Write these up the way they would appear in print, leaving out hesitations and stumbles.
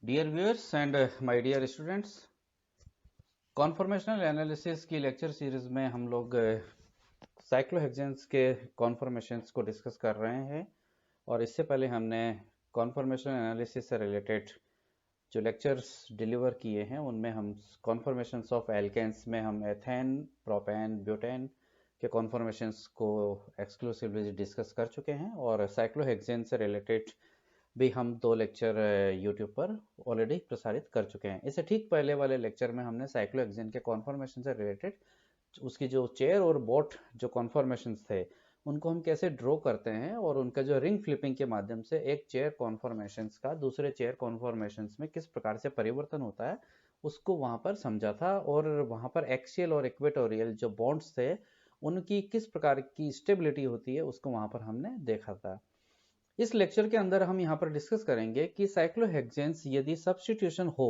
Dear viewers and my dear students, conformational analysis की lecture series में हम लोग साइक्लोहेक्सेन्स के कॉन्फॉर्मेशंस को डिस्कस कर रहे हैं। और इससे पहले हमने कॉन्फॉर्मेशनल एनालिसिस से रिलेटेड जो लेक्चर्स डिलीवर किए हैं उनमें हम कॉन्फॉर्मेशंस ऑफ एल्केन्स में हम एथेन, प्रोपेन, ब्यूटेन के कॉन्फॉर्मेशंस को एक्सक्लूसिवली डिस्कस कर चुके हैं। और साइक्लोहेक्सेन से रिलेटेड भी हम 2 लेक्चर यूट्यूब पर ऑलरेडी प्रसारित कर चुके हैं। इससे ठीक पहले वाले लेक्चर में हमने साइक्लोहेक्सेन के कॉन्फॉर्मेशन से रिलेटेड उसकी जो चेयर और बोट जो कॉन्फॉर्मेशंस थे उनको हम कैसे ड्रॉ करते हैं और उनका जो रिंग फ्लिपिंग के माध्यम से एक चेयर कॉन्फॉर्मेशंस का दूसरे चेयर कॉन्फॉर्मेशंस में किस प्रकार से परिवर्तन होता है उसको वहां पर समझा था। और वहां पर एक्सियल और इक्वेटोरियल जो बॉन्ड्स थे उनकी किस प्रकार की स्टेबिलिटी होती है उसको वहां पर हमने देखा था। इस लेक्चर के अंदर हम यहाँ पर डिस्कस करेंगे कि साइक्लोहेक्सेन्स यदि सब्स्टिट्यूशन हो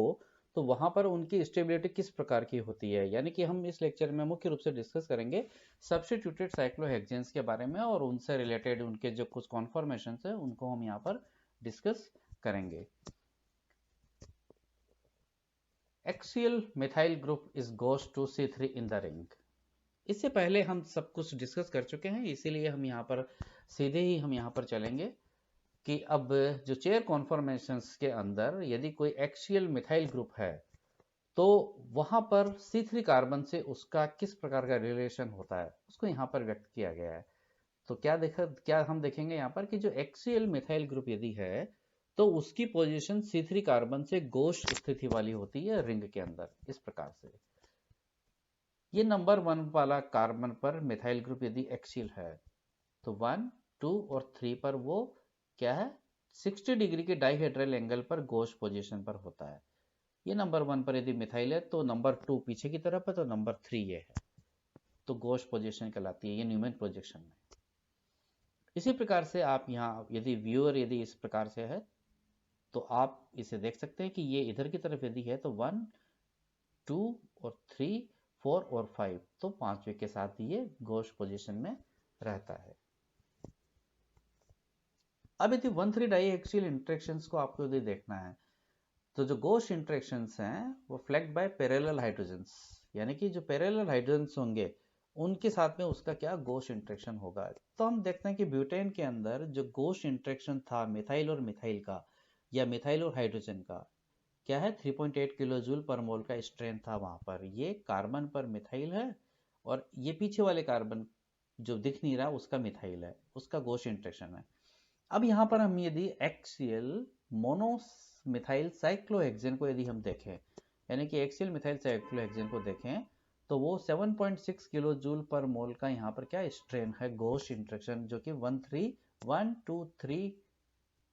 तो वहां पर उनकी स्टेबिलिटी किस प्रकार की होती है। यानी कि हम इस लेक्चर में मुख्य रूप से डिस्कस करेंगे सब्स्टिट्यूटेड साइक्लोहेक्सेन्स के बारे में और उनसे रिलेटेड उनके जो कुछ कॉन्फॉर्मेशन है उनको हम यहाँ पर डिस्कस करेंगे। Axial methyl group is goes to C3 in the ring. इससे पहले हम सब कुछ डिस्कस कर चुके हैं, इसीलिए हम यहाँ पर सीधे ही हम यहाँ पर चलेंगे कि अब जो चेयर कॉन्फॉर्मेशंस के अंदर यदि कोई एक्सियल मिथाइल ग्रुप है तो वहां पर C3 कार्बन से उसका किस प्रकार का रिलेशन होता है उसको यहाँ पर व्यक्त किया गया है। तो क्या हम देखेंगे यहाँ पर कि जो एक्सियल मिथाइल ग्रुप यदि है तो उसकी पोजीशन C3 कार्बन से गोश स्थिति वाली होती है रिंग के अंदर इस प्रकार से। ये नंबर 1 वाला कार्बन पर मिथाइल ग्रुप यदि एक्सियल है तो 1, 2 और 3 पर वो क्या है 60 डिग्री के डाइहेड्रल एंगल पर गोश पोजीशन पर होता है। ये नंबर 1 पर यदि मिथाइल है तो नंबर 2 पीछे की तरफ है तो नंबर 3 ये है, तो गोश पोजीशन कहलाती है ये न्यूमैन प्रोजेक्शन में। इसी प्रकार से आप यहाँ यदि व्यूअर यदि इस प्रकार से है तो आप इसे देख सकते हैं कि ये इधर की तरफ यदि है तो 1, 2 और 3, 4 और 5 तो 5वें के साथ ये गोश पोजीशन में रहता है। अब यदि 1,3 डाई एक्सियल इंटरेक्शंस को आपको यदि देखना है तो जो गोश इंटरेक्शंस हैं वो फ्लैंक्ड बाय पैरेलल हाइड्रोजन्स, यानी कि जो पैरेलल हाइड्रोजन्स होंगे उनके साथ में उसका क्या गोश इंटरेक्शन होगा। तो हम देखते हैं कि ब्यूटेन के अंदर जो गोश इंटरेक्शन था मिथाइल और मिथाइल का या मिथाइल और हाइड्रोजन का क्या है 3.8 किलो जूल पर मोल का स्ट्रेन था वहां पर। ये कार्बन पर मिथाइल है और ये पीछे वाले कार्बन जो दिख नहीं रहा उसका मिथाइल है, उसका गोश इंटरेक्शन है। अब यहाँ पर हम यदि एक्सियल मोनो मिथाइल साइक्लोहेक्सेन को यदि हम देखें यानी कि एक्सियल मिथाइल साइक्लोहेक्सेन को देखें तो वो 7.6 किलो जूल पर मोल का यहाँ पर क्या स्ट्रेन है गोश इंटरेक्शन जो कि 1, 2, 3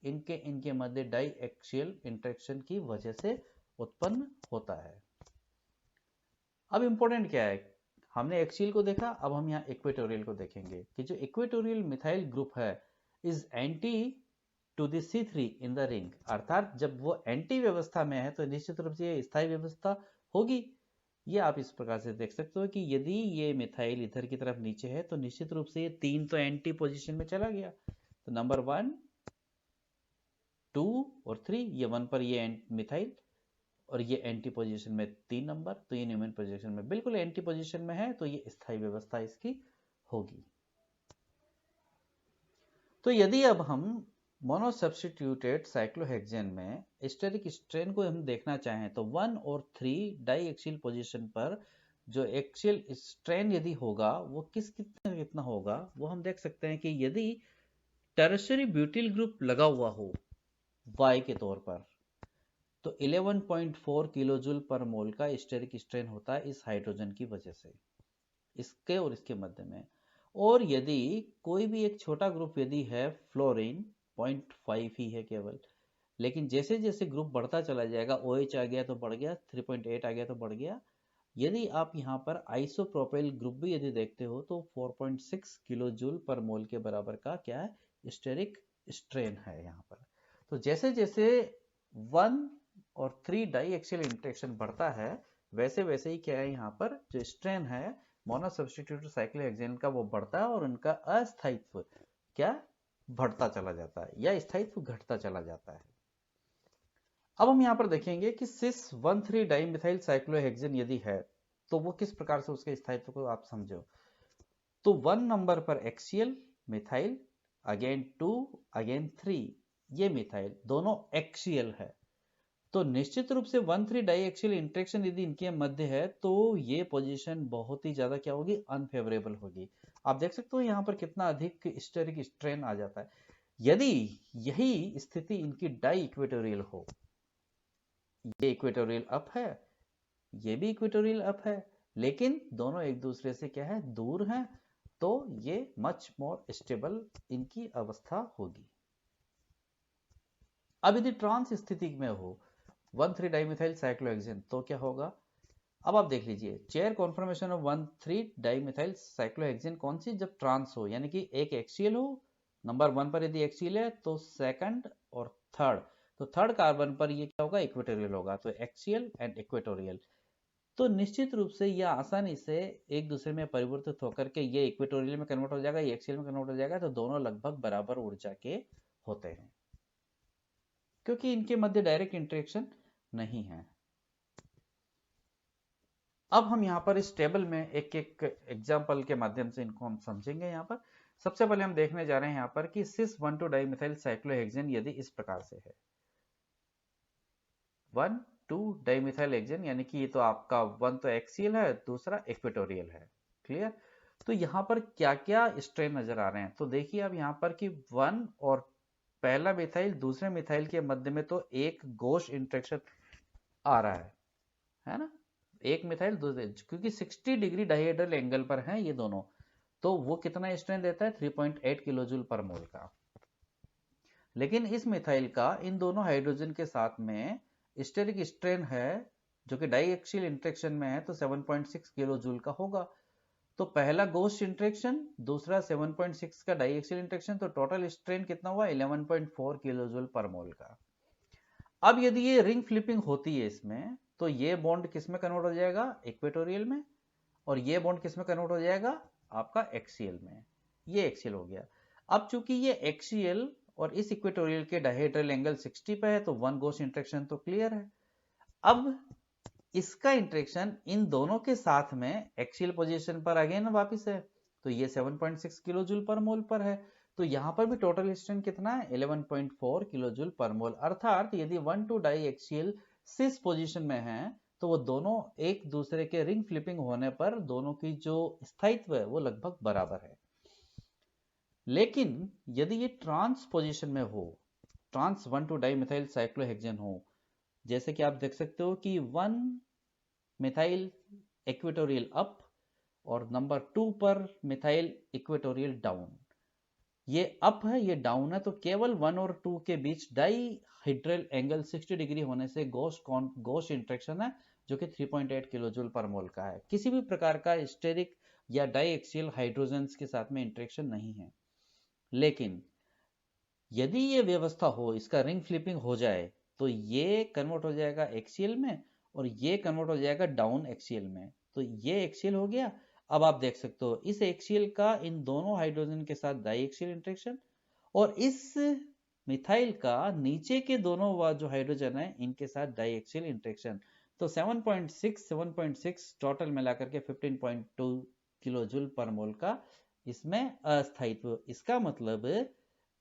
इनके इनके मध्य डाई एक्सियल इंटरेक्शन की वजह से उत्पन्न होता है। अब इंपॉर्टेंट क्या है, हमने एक्सियल को देखा, अब हम यहाँ इक्वेटोरियल को देखेंगे कि जो इक्वेटोरियल मिथाइल ग्रुप है is anti to the C3 in the ring, अर्थात जब वो एंटी व्यवस्था में है तो निश्चित रूप से ये स्थायी व्यवस्था होगी। ये आप इस प्रकार से देख सकते हो कि यदि ये मिथाइल इधर की तरफ नीचे है तो निश्चित रूप से ये 3 तो एंटी पोजीशन में चला गया, तो नंबर 1, 2 और 3 ये 1 पर ये मिथाइल और ये एंटी पोजीशन में 3 नंबर, तो ये न्यूमैन पोजीशन में बिल्कुल एंटी पोजीशन में है, तो ये स्थायी व्यवस्था इसकी होगी। तो यदि अब हम मोनो सब्स्टिट्यूटेड साइक्लोहेक्सेन में स्टेरिक स्ट्रेन को हम देखना चाहें तो 1 और 3 डाई एक्सियल पोजीशन पर जो एक्सियल स्ट्रेन यदि होगा वो कितना होगा वो हम देख सकते हैं कि यदि टर्शियरी ब्यूटिल ग्रुप लगा हुआ हो Y के तौर पर तो 11.4 किलोजूल पर मोल का स्टेरिक स्ट्रेन होता है इस हाइड्रोजन की वजह से, इसके और इसके मध्य में। और यदि कोई भी एक छोटा ग्रुप यदि है फ्लोरीन 0.5 ही है केवल, लेकिन जैसे जैसे ग्रुप बढ़ता चला जाएगा OH आ गया तो बढ़ गया, 3.8 आ गया तो बढ़ गया। यदि आप यहाँ पर आइसोप्रोपाइल ग्रुप भी यदि देखते हो तो 4.6 किलो जूल पर मोल के बराबर का क्या है स्टेरिक स्ट्रेन है यहाँ पर। तो जैसे जैसे 1 और 3 डाई एक्सियल इंटरेक्शन बढ़ता है वैसे वैसे ही क्या है यहाँ पर जो स्ट्रेन है मोनो सब्स्टिट्यूटेड साइक्लोहेक्सेन का वो बढ़ता है और उनका अस्थायित्व क्या बढ़ता चला जाता है या स्थायित्व घटता चला जाता है। अब हम यहाँ पर देखेंगे कि सिस 1,3 डाइमिथाइल साइक्लोहेक्सेन यदि है तो वो किस प्रकार से उसके स्थायित्व को आप समझो। तो 1 नंबर पर एक्सियल मिथाइल, अगेन 2, अगेन 3, ये मिथाइल दोनों एक्सियल है। तो निश्चित रूप से 1,3 डाई एक्सियल इंटरेक्शन यदि इनके मध्य है तो ये पोजीशन बहुत ही ज्यादा क्या होगी, अनफेवरेबल होगी। आप देख सकते हो यहाँ पर कितना अधिक स्टेरिक स्ट्रेन आ जाता है। यदि यही स्थिति इनकी डाई इक्वेटोरियल हो, ये इक्वेटोरियल अप है, ये भी इक्वेटोरियल अप है, लेकिन दोनों एक दूसरे से क्या है, दूर हैं, तो ये मच मोर स्टेबल इनकी अवस्था होगी। अब यदि ट्रांस स्थिति में हो 1,3 डाइमिथाइल साइक्लोहेक्सेन तो क्या होगा। अब आप देख लीजिए, chair conformation of 1,3 dimethyl cyclohexane कौन सी, जब ट्रांस हो, यानी कि एक एक्सियल हो, नंबर 1 पर यदि एक्सियल है तो सेकंड और थर्ड, तो थर्ड कार्बन पर ये क्या होगा, इक्वेटोरियल होगा। तो एक्सियल एंड इक्वेटोरियल, तो निश्चित रूप से यह आसानी से एक दूसरे में परिवर्तित होकर के ये इक्वेटोरियल में कन्वर्ट हो जाएगा, ये एक्सियल में कन्वर्ट हो जाएगा, तो दोनों लगभग बराबर ऊर्जा के होते हैं क्योंकि इनके मध्य डायरेक्ट इंटरेक्शन नहीं है। अब हम यहाँ पर इस टेबल में एक एक एग्जाम्पल के माध्यम से इनको हम समझेंगे। यहाँ पर सबसे पहले हम देखने जा रहे हैं यहाँ पर कि सिस 1,2 डाइमिथाइल साइक्लोहेक्सेन यदि इस प्रकार से है, 1,2 डाइमिथाइल हेक्सेन, यानी कि ये तो आपका 1 तो एक्सियल है, दूसरा इक्वेटोरियल है। क्लियर। तो यहाँ पर क्या क्या स्ट्रेन नजर आ रहे हैं, तो देखिए अब यहाँ पर कि 1 और पहला मिथाइल दूसरे मिथाइल के मध्य में तो एक गोश इंटरेक्शन आ रहा है ना, एक मिथाइल दूसरे, क्योंकि 60 डिग्री डायहेड्रल एंगल पर हैं ये दोनों, तो वो कितना स्ट्रेन देता है, 3.8 किलोजूल पर मोल का। लेकिन इस मिथाइल का इन दोनों हाइड्रोजन के साथ में स्टेरिक स्ट्रेन है जो कि डाइएक्सियल इंटरेक्शन में है, तो 7.6 किलो जूल का होगा। तो पहला गोस्ट इंटरेक्शन, दूसरा 7.6 का डाइएक्सियल इंटरेक्शन, तो टोटल स्ट्रेन कितना हुआ, 11.4 किलो जूल पर मोल का। अब यदि ये रिंग फ्लिपिंग होती है इसमें, तो ये बॉन्ड किस में कन्वर्ट हो जाएगा, इक्वेटोरियल में, और ये बॉन्ड किस में कन्वर्ट हो जाएगा, आपका एक्सियल में। ये एक्सियल हो गया। अब चूंकि ये एक्सियल और इस इक्वेटोरियल के डायहेड्रल एंगल 60 पे है, तो वन गोस इंटरेक्शन तो क्लियर है। अब इसका इंटरेक्शन इन दोनों के साथ में एक्सियल पोजीशन पर अगेन वापस है, तो ये 7.6 किलो जूल पर मोल पर है, तो यहां पर भी टोटल स्ट्रेन कितना है, 11.4 किलो जूल पर मोल। अर्थात यदि 1,2 डाई एक्सियल सिस पोजीशन में है तो वो दोनों एक दूसरे के रिंग फ्लिपिंग होने पर दोनों की जो स्थायित्व है वो लगभग बराबर है। लेकिन यदि ये ट्रांस पोजीशन में हो, ट्रांस 1,2 डाइमिथाइल साइक्लोहेक्सेन हो, जैसे कि आप देख सकते हो कि 1 मिथाइल इक्वेटोरियल अप और नंबर 2 पर मिथाइल इक्वेटोरियल डाउन, ये अप है ये डाउन है, तो केवल 1 और 2 के बीच डाई हाइड्रल एंगल 60 डिग्री होने से गोश इंटरेक्शन है जो कि 3.8 किलो जूल पर मोल का है। किसी भी प्रकार का स्टेरिक या डाइएक्सियल हाइड्रोजन्स के साथ में इंटरेक्शन नहीं है। लेकिन यदि ये व्यवस्था हो, इसका रिंग फ्लिपिंग हो जाए, तो ये कन्वर्ट हो जाएगा एक्सियल में और ये कन्वर्ट हो जाएगा डाउन एक्सियल में, तो ये एक्सियल हो गया। अब आप देख सकते हो इस एक्सियल का इन दोनों हाइड्रोजन के साथ डाइएक्सियल इंटरेक्शन, और इस मिथाइल का नीचे के दोनों जो हाइड्रोजन है इनके साथ डाइएक्सियल इंटरेक्शन, तो 7.6 टोटल मिलाकर के 15.2 किलो जूल पर मोल का इसमें अस्थायित्व। इसका मतलब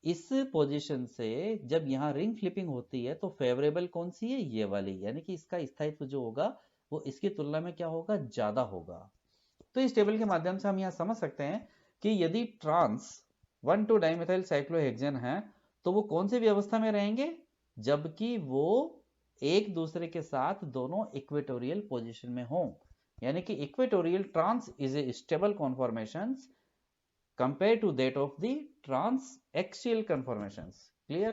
इस पोजीशन से जब यहाँ रिंग फ्लिपिंग होती है तो फेवरेबल कौन सी है, ये वाली, यानी कि इसका स्थायित्व जो होगा वो इसकी तुलना में क्या होगा, ज्यादा होगा। तो इस टेबल के माध्यम से हम यहाँ समझ सकते हैं कि यदि ट्रांस 1,2 डाइमिथाइल साइक्लोहेक्सेन है तो वो कौन सी व्यवस्था में रहेंगे, जबकि वो एक दूसरे के साथ दोनों इक्वेटोरियल पोजीशन में हो, यानी कि equatorial trans is a stable conformations compared to that of the transaxial conformations. Clear?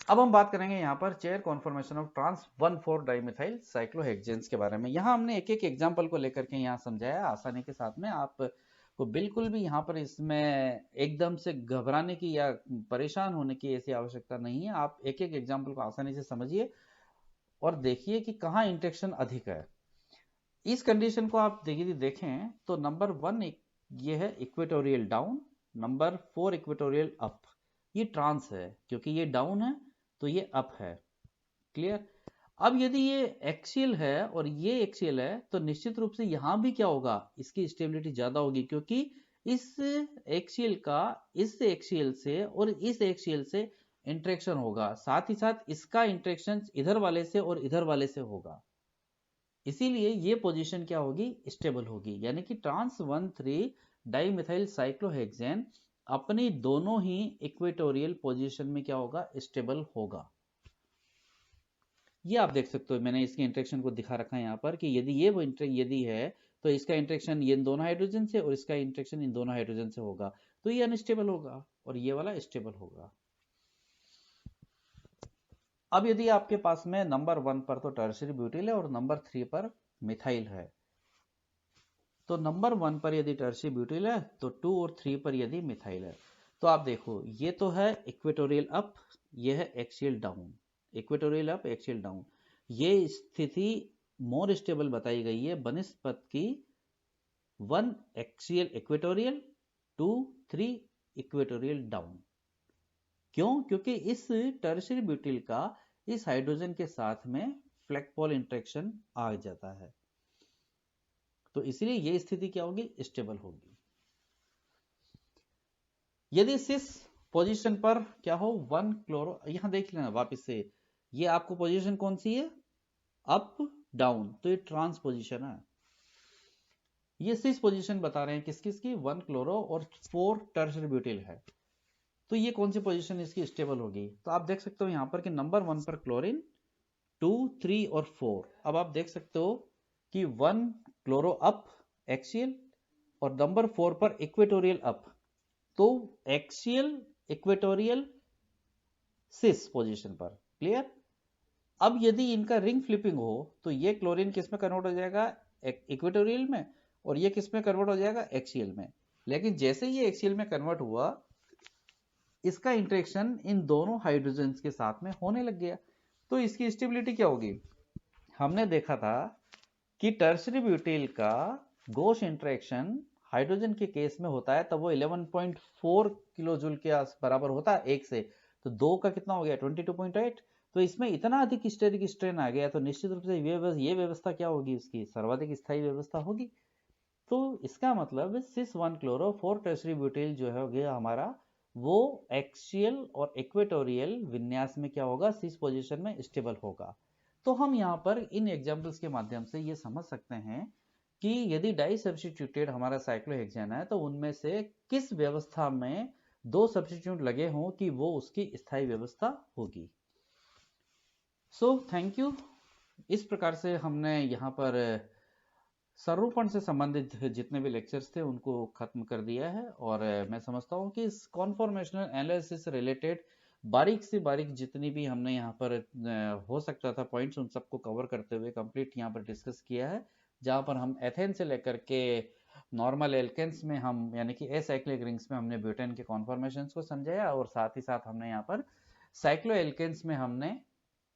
अब हम बात करेंगे यहाँ पर chair conformation of trans 1,4 dimethyl cyclohexanes के बारे में। यहाँ हमने एक एक एग्जांपल को लेकर के यहाँ समझाया आसानी के साथ में, आप को बिल्कुल भी यहाँ पर इसमें एकदम से घबराने की या परेशान होने की ऐसी आवश्यकता नहीं है। आप एक एक एग्जाम्पल को आसानी से समझिए और देखिए कि कहाँ इंटरेक्शन अधिक है। इस कंडीशन को आप देखें तो नंबर 1 ये है equatorial down, number 4 equatorial up, ये ट्रांस है क्योंकि ये डाउन है, तो ये अप है। क्लियर। अब यदि ये एक्सियल है और ये एक्सियल है तो निश्चित रूप से यहां भी क्या होगा, इसकी स्टेबिलिटी ज्यादा होगी, क्योंकि इस एक्सियल का इस एक्सियल से और इस एक्सियल से इंटरेक्शन होगा, साथ ही साथ इसका इंटरेक्शन इधर वाले से और इधर वाले से होगा, इसीलिए ये पोजीशन क्या होगी, स्टेबल होगी। यानी कि ट्रांस 1,3 डाइमिथाइल साइक्लोहेक्सेन अपनी दोनों ही इक्वेटोरियल पोजीशन में क्या होगा, स्टेबल होगा। ये आप देख सकते हो, मैंने इसके इंटरेक्शन को दिखा रखा है यहाँ पर कि यदि ये वो यदि है तो इसका इंटरेक्शन इन दोनों हाइड्रोजन से और इसका इंटरेक्शन इन दोनों हाइड्रोजन से होगा, तो ये अनस्टेबल होगा और ये वाला स्टेबल होगा। अब यदि आपके पास में नंबर 1 पर तो टर्शियरी ब्यूटिल है और नंबर 3 पर मिथाइल है, तो नंबर 1 पर यदि टर्शियरी ब्यूटिल है तो 2 और 3 पर यदि मिथाइल है, तो आप देखो ये तो है इक्वेटोरियल अप, ये है axial down, equatorial up axial down. ये स्थिति मोर स्टेबल बताई गई है बनस्पत की 1 एक्सियल इक्वेटोरियल, 2 3 इक्वेटोरियल डाउन। क्यों? क्योंकि इस टर्शियरी ब्यूटिल का इस हाइड्रोजन के साथ में फ्लैगपॉल इंटरेक्शन आ जाता है, तो इसलिए ये स्थिति क्या होगी, स्टेबल होगी। यदि सिस पोजीशन पर क्या हो 1 क्लोरो, यहां देख लेना वापस से, ये आपको पोजीशन कौन सी है, अप डाउन, तो ये ट्रांस पोजीशन है। ये सिस पोजीशन बता रहे हैं किस किस की, 1 क्लोरो और 4 टर्शियरी ब्यूटिल है, तो ये कौन सी पोजीशन इसकी स्टेबल होगी। तो आप देख सकते हो यहां पर कि नंबर 1 पर क्लोरीन, 2 3 और 4। अब आप देख सकते हो कि 1 क्लोरो अप एक्सियल और नंबर 4 पर इक्वेटोरियल अप, तो एक्सियल इक्वेटोरियल सिस पोजीशन पर। क्लियर। अब यदि इनका रिंग फ्लिपिंग हो तो ये क्लोरीन किस में कन्वर्ट हो जाएगा, इक्वेटोरियल में, और ये किस में कन्वर्ट हो जाएगा, एक्सियल में। लेकिन जैसे ये एक्सियल में कन्वर्ट हुआ, इसका इंटरेक्शन इन दोनों हाइड्रोजन के साथ में होने लग गया, तो इसकी स्टेबिलिटी क्या होगी। हमने देखा था कि टर्शियरी ब्यूटिल का गोश इंटरेक्शन हाइड्रोजन के केस में होता है तब वो 11.4 किलो जूल के बराबर होता है एक से, तो 2 का कितना हो गया, 22.8। तो इसमें इतना अधिक स्टेरिक स्ट्रेन आ गया, तो निश्चित रूप से ये व्यवस्था क्या होगी, उसकी सर्वाधिक स्थायी व्यवस्था होगी। तो इसका मतलब सिस 1 क्लोरो 4 टर्शियरी ब्यूटिल जो है हो गया हमारा, वो एक्सियल और इक्वेटोरियल विन्यास में क्या होगा, सिस पोजीशन में स्टेबल होगा। तो हम यहाँ पर इन एग्जांपल्स के माध्यम से ये समझ सकते हैं कि यदि डाई सब्स्टिट्यूटेड हमारा साइक्लोहेक्सेन है तो उनमें से किस व्यवस्था में 2 सब्स्टिट्यूट लगे हों कि वो उसकी स्थायी व्यवस्था होगी। So thank you. इस प्रकार से हमने यहाँ पर स्वरूपण से संबंधित जितने भी लेक्चर्स थे उनको खत्म कर दिया है, और मैं समझता हूँ कि इस कॉन्फॉर्मेशनल एनालिसिस से रिलेटेड बारीक से बारीक जितनी भी हमने यहाँ पर हो सकता था पॉइंट्स, उन सबको कवर करते हुए कंप्लीट यहाँ पर डिस्कस किया है। जहाँ पर हम एथेन से लेकर के नॉर्मल एल्केन्स में हम यानी कि एसाइक्लिक रिंग्स में हमने ब्यूटेन के कॉन्फॉर्मेशंस को समझाया, और साथ ही साथ हमने यहाँ पर साइक्लो एल्केन्स में हमने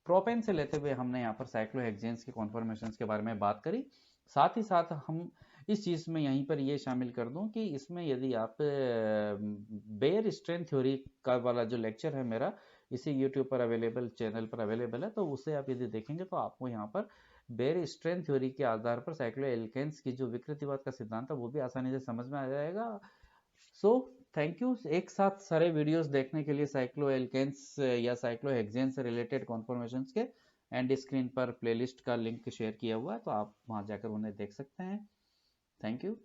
प्रोपेन से लेते हुए हमने यहाँ पर साइक्लोहेक्सेन्स के कॉन्फॉर्मेशंस के बारे में बात करी। साथ ही साथ हम इस चीज में यहीं पर ये शामिल कर दूं कि इसमें यदि आप बेयर स्ट्रेन थ्योरी का वाला जो लेक्चर है मेरा, इसी यूट्यूब पर अवेलेबल, चैनल पर अवेलेबल है, तो उसे आप यदि देखेंगे तो आपको यहाँ पर बेयर स्ट्रेन थ्योरी के आधार पर साइक्लो एल्केन्स की जो विकृतिवाद का सिद्धांत है वो भी आसानी से समझ में आ जाएगा। So thank you. एक साथ सारे वीडियोस देखने के लिए साइक्लो एल्केन्स या साइक्लो हेक्सेन से रिलेटेड कॉन्फॉर्मेशंस के एंड स्क्रीन पर प्लेलिस्ट का लिंक शेयर किया हुआ है, तो आप वहां जाकर उन्हें देख सकते हैं। Thank you.